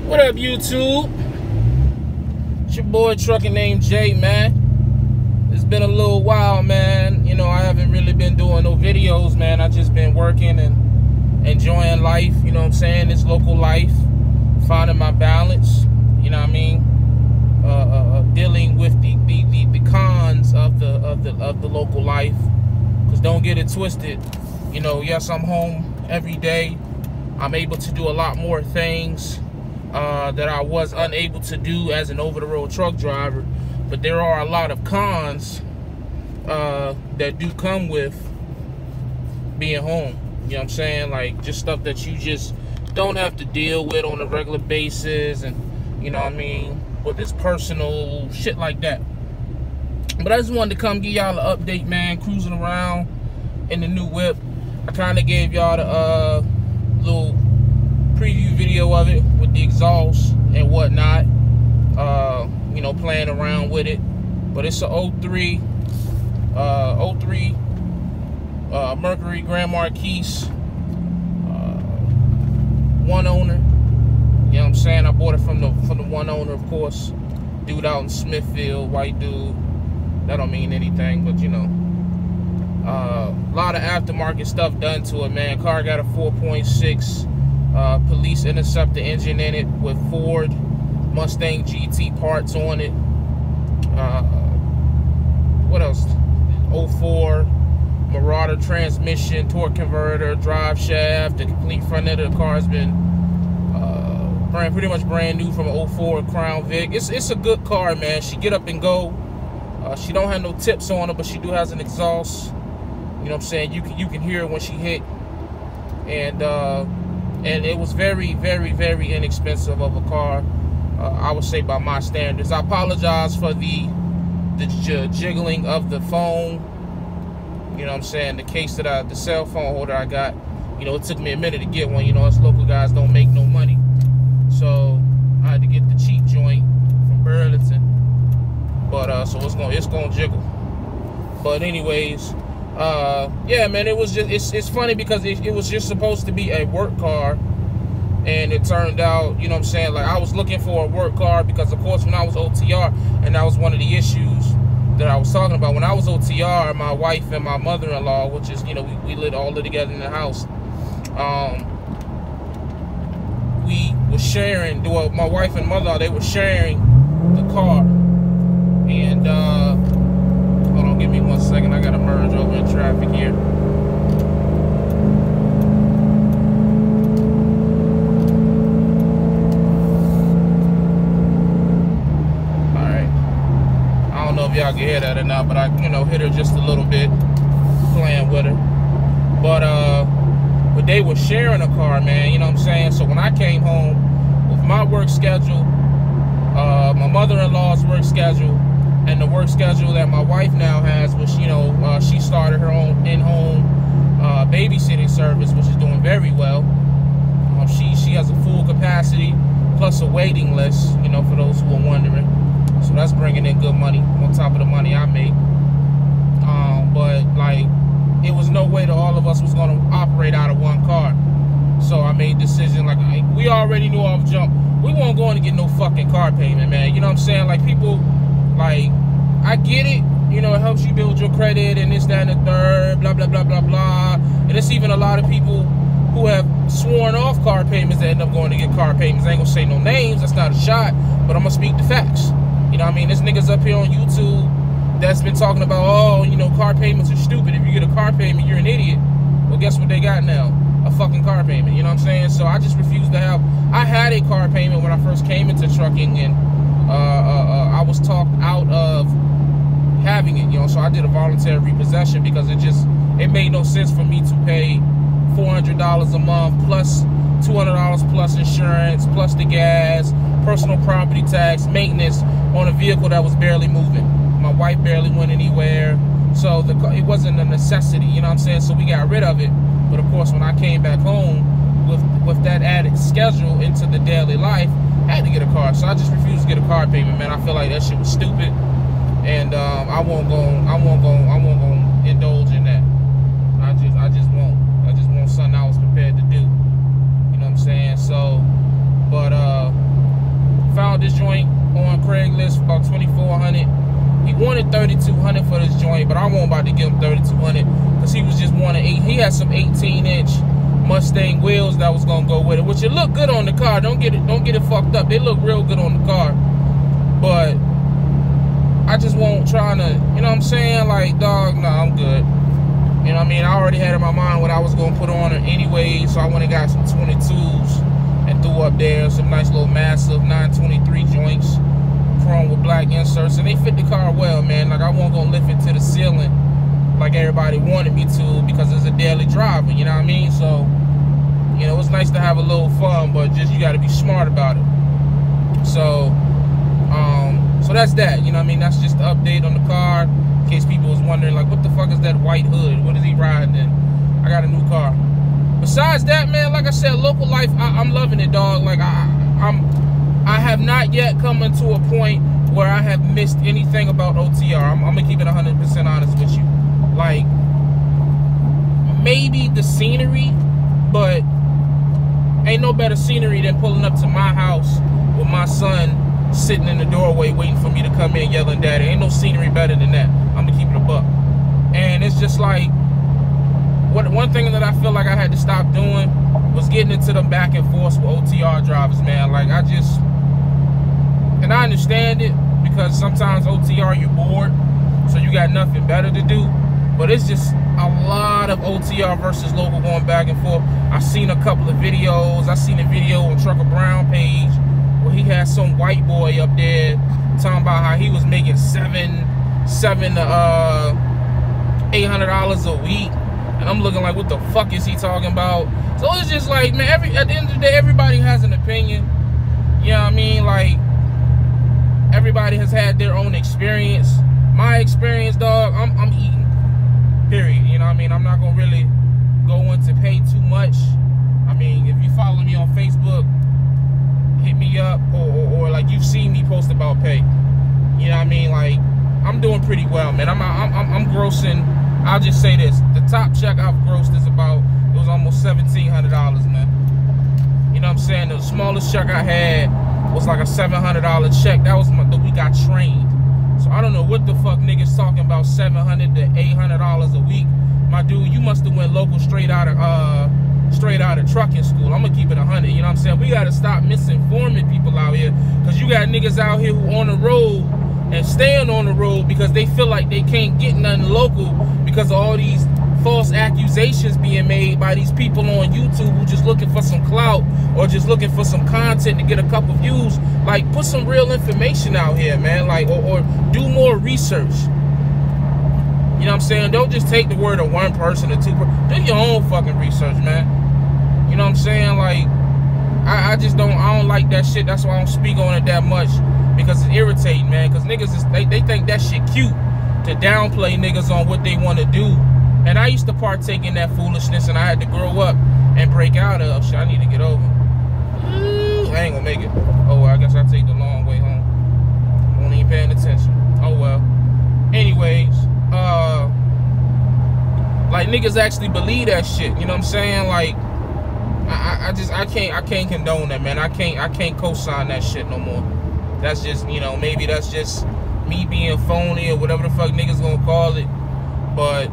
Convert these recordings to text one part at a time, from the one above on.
What up, YouTube? It's your boy trucking named Jay, man. It's been a little while, man. You know, I haven't really been doing no videos, man. I just been working and enjoying life, you know what I'm saying? This local life, finding my balance, you know what I mean? Dealing with the cons of the local life. Cause don't get it twisted. You know, yes, I'm home every day. I'm able to do a lot more things that I was unable to do as an over-the-road truck driver. But there are a lot of cons that do come with being home. You know what I'm saying? Like, just stuff that you just don't have to deal with on a regular basis, and you know what I mean, with this personal shit like that. But I just wanted to come give y'all an update, man. Cruising around in the new whip. I kind of gave y'all the little preview video of it with the exhaust and whatnot. You know, playing around with it. But it's a 03 Mercury Grand Marquis, one owner. You know what I'm saying? I bought it from the one owner, of course. Dude out in Smithfield, white dude. That don't mean anything, but you know. A lot of aftermarket stuff done to it, man. Car got a 4.6 Police Interceptor engine in it with Ford Mustang GT parts on it. What else? 04 Marauder transmission, torque converter, drive shaft. The complete front end of the car has been pretty much brand new from an 04 Crown Vic. It's a good car, man. She get up and go. She don't have no tips on her, but she do has an exhaust. You know what I'm saying? You can hear it when she hit. And it was very, very, very inexpensive of a car. I would say by my standards. I apologize for the jiggling of the phone. You know what I'm saying? The case that the cell phone holder I got, you know, it took me a minute to get one. You know, us local guys don't make no money. So I had to get the cheap joint from Burlington. But so it's gonna jiggle. But anyways, yeah, man, it was just it's funny because it was just supposed to be a work car, and it turned out, you know what I'm saying, like I was looking for a work car because of course when I was OTR, and that was one of the issues that I was talking about. When I was OTR, my wife and my mother-in-law, which is, you know, we all live together in the house, we were sharing, well, my wife and mother, they were sharing the car. And hold on, give me 1 second. I gotta merge over in traffic here. Alright. I don't know if y'all can hear that or not, but I, you know, hit her just a little bit, playing with her. But they were sharing a car, man, you know what I'm saying? So when I came home with my work schedule, my mother-in-law's work schedule, and the work schedule that my wife now has, which, you know, she started her own in-home babysitting service, which is doing very well. She has a full capacity plus a waiting list, you know, for those who are wondering. So that's bringing in good money on top of the money I make. But like, it was no way that all of us was going to operate out of one car. So I made a decision, like, we already knew off jump, we weren't going to get no fucking car payment, man. You know what I'm saying? Like, people, like, I get it, you know, it helps you build your credit and this, that, and the third, blah, blah, blah, blah, blah. And it's even a lot of people who have sworn off car payments that end up going to get car payments. I ain't gonna say no names, that's not a shot, but I'm gonna speak the facts. You know what I mean? There's niggas up here on YouTube that's been talking about, oh, you know, car payments are stupid. If you get a car payment, you're an idiot. Well, guess what they got now? A fucking car payment, you know what I'm saying? So I just refuse to have, I had a car payment when I first came into trucking, and I was talked out of having it, you know, so I did a voluntary repossession because it made no sense for me to pay $400 a month plus $200 plus insurance, plus the gas, personal property tax, maintenance on a vehicle that was barely moving. My wife barely went anywhere, so it wasn't a necessity, you know what I'm saying? So we got rid of it. But of course, when I came back home with that added schedule into the daily life, I had to get a car. So I just refused to get a car payment, man. I feel like that shit was stupid, and I won't go indulge in that. I just won't. something I was prepared to do. You know what I'm saying? So, but $3,200 for this joint, but I wasn't about to give him $3,200 because he was just wanting he had some 18-inch Mustang wheels that was gonna go with it, which it looked good on the car. Don't get it fucked up. They look real good on the car, but I just won't trying to, you know what I'm saying? Like, dog, no, I'm good. You know what I mean? I already had in my mind what I was gonna put on it anyway, so I went and got some 22s and threw up there some nice little massive 923 joints, chrome with black inserts, and they fit the car well, man. Like, I wasn't gonna lift it to the ceiling like everybody wanted me to because it's a daily driver, you know what I mean? So, you know, it's nice to have a little fun, but just you gotta be smart about it. So, so that's that, you know what I mean? That's just the update on the car, in case people was wondering, like, what the fuck is that white hood? What is he riding in? I got a new car. Besides that, man, like I said, local life, I'm loving it, dog. Like, I have not yet come into a point where I have missed anything about OTR. I'm gonna keep it 100% honest with you. Like, maybe the scenery, but ain't no better scenery than pulling up to my house with my son sitting in the doorway waiting for me to come in yelling daddy. Ain't no scenery better than that. I'm gonna keep it a buck. And it's just like, one thing that I feel like I had to stop doing was getting into them back and forth with OTR drivers, man. Like, and I understand it because sometimes OTR you're bored, so you got nothing better to do. But it's just a lot of OTR versus local going back and forth. I seen a couple of videos. I seen a video on Trucker Brown page where he had some white boy up there talking about how he was making $700 to $800 a week. And I'm looking like, what the fuck is he talking about? So it's just like, man, at the end of the day, everybody has an opinion. You know what I mean? Like, everybody has had their own experience. My experience, dog, I'm eating. Period. You know what I mean? I'm not gonna really go into pay too much. I mean, if you follow me on Facebook, hit me up, or like you've seen me post about pay. You know what I mean? Like, I'm doing pretty well, man. I'm grossing. I'll just say this: the top check I've grossed is it was almost $1,700, man. You know what I'm saying? The smallest check I had was like a $700 check. That was the week I trained. So I don't know what the fuck niggas talking about $700 to $800 a week. My dude, you must have went local straight out of trucking school. I'm gonna keep it 100. You know what I'm saying? We gotta stop misinforming people out here, because you got niggas out here who on the road and staying on the road because they feel like they can't get nothing local because of all these false accusations being made by these people on YouTube who just looking for some clout or just looking for some content to get a couple views. Like, put some real information out here, man. Like, or do more research. You know what I'm saying? Don't just take the word of one person or two person. Do your own fucking research, man. You know what I'm saying? Like, I don't like that shit. That's why I don't speak on it that much, because it's irritating, man. Because niggas they think that shit cute to downplay niggas on what they want to do. And I used to partake in that foolishness, and I had to grow up and break out of shit. I need to get over. Ooh, I ain't gonna make it. Oh well, I guess I'll take the long way home. Won't even paying attention. Oh well. Anyways, like, niggas actually believe that shit. You know what I'm saying? Like, I can't condone that, man. I can't co-sign that shit no more. That's just, you know, maybe that's just me being phony or whatever the fuck niggas gonna call it. But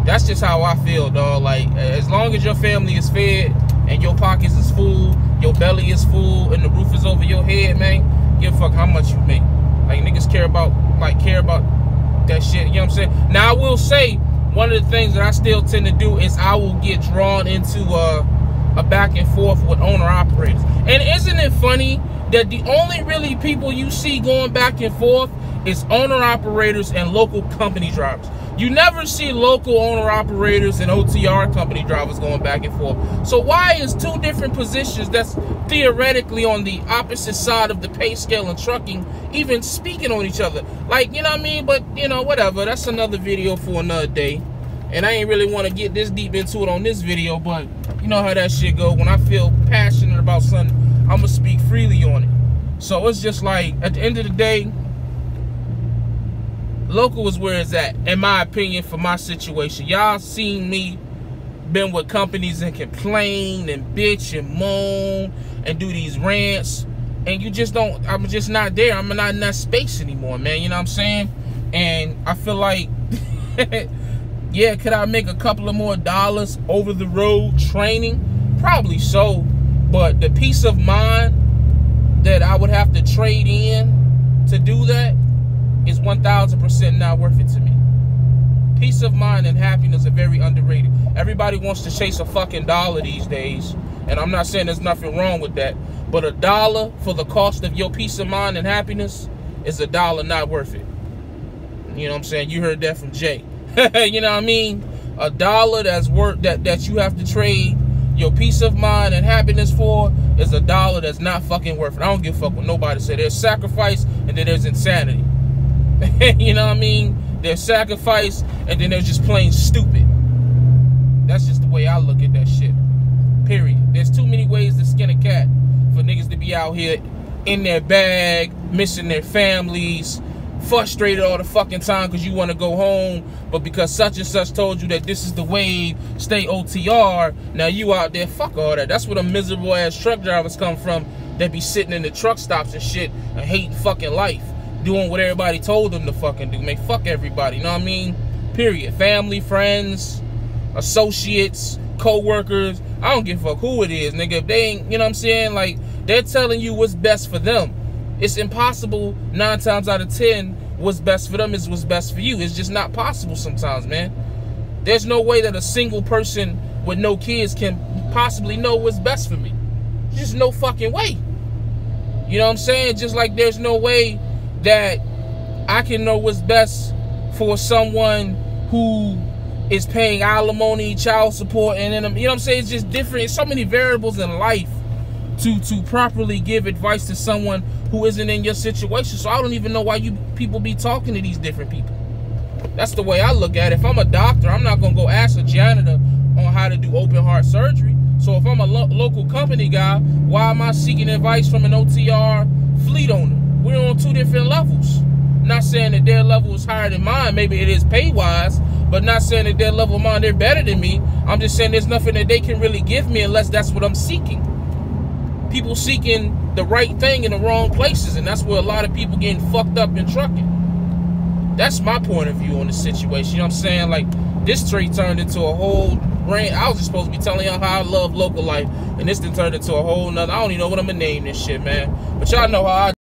that's just how I feel, dog. Like, as long as your family is fed and your pockets is full, your belly is full, and the roof is over your head, man, give a fuck how much you make. Like, niggas care about that shit, you know what I'm saying? Now, I will say, one of the things that I still tend to do is I will get drawn into a back and forth with owner-operators. And isn't it funny that the only really people you see going back and forth is owner-operators and local company drivers? You never see local owner-operators and OTR company drivers going back and forth. So why is two different positions that's theoretically on the opposite side of the pay scale in trucking even speaking on each other? Like, you know what I mean? But, you know, whatever. That's another video for another day. And I ain't really want to get this deep into it on this video, but you know how that shit go. When I feel passionate about something, I'm going to speak freely on it. So it's just like, at the end of the day, local is where it's at, in my opinion, for my situation. Y'all seen me been with companies and complain and bitch and moan and do these rants, and you just don't, I'm just not there. I'm not in that space anymore, man. You know what I'm saying? And I feel like, yeah, could I make a couple of more dollars over the road training? Probably so. But the peace of mind that I would have to trade in to do that is 1000% not worth it to me. Peace of mind and happiness are very underrated. Everybody wants to chase a fucking dollar these days, and I'm not saying there's nothing wrong with that, but $1 for the cost of your peace of mind and happiness is $1 not worth it. You know what I'm saying? You heard that from Jay. You know what I mean? $1 that's worth that you have to trade your peace of mind and happiness for is $1 that's not fucking worth it. I don't give a fuck what nobody say. There's sacrifice and then there's insanity. You know what I mean? There's sacrifice and then there's just plain stupid. That's just the way I look at that shit. Period. There's too many ways to skin a cat for niggas to be out here in their bag, missing their families, frustrated all the fucking time because you want to go home, but because such and such told you that this is the wave, stay OTR, now you out there, fuck all that. That's where the miserable ass truck drivers come from that be sitting in the truck stops and shit and hating fucking life, doing what everybody told them to fucking do. Man, fuck everybody, you know what I mean? Period. Family, friends, associates, co-workers, I don't give a fuck who it is, nigga. If they ain't, you know what I'm saying, like, they're telling you what's best for them. It's impossible 9 times out of 10 what's best for them is what's best for you. It's just not possible sometimes, man. There's no way that a single person with no kids can possibly know what's best for me. Just no fucking way. You know what I'm saying? Just like there's no way that I can know what's best for someone who is paying alimony, child support, and then, you know what I'm saying? It's just different. It's so many variables in life to properly give advice to someone who isn't in your situation. So I don't even know why you people be talking to these different people. That's the way I look at it. If I'm a doctor, I'm not gonna go ask a janitor on how to do open heart surgery. So if I'm a local company guy, why am I seeking advice from an OTR fleet owner? We're on 2 different levels. Not saying that their level is higher than mine. Maybe it is pay-wise, but not saying that their level of mine, they're better than me. I'm just saying there's nothing that they can really give me unless that's what I'm seeking. People seeking the right thing in the wrong places, and that's where a lot of people getting fucked up in trucking. That's my point of view on the situation. You know what I'm saying? Like, this straight turned into a whole rant. I was just supposed to be telling y'all how I love local life, and this then turned into a whole nother. I don't even know what I'm gonna name this shit, man. But y'all know how I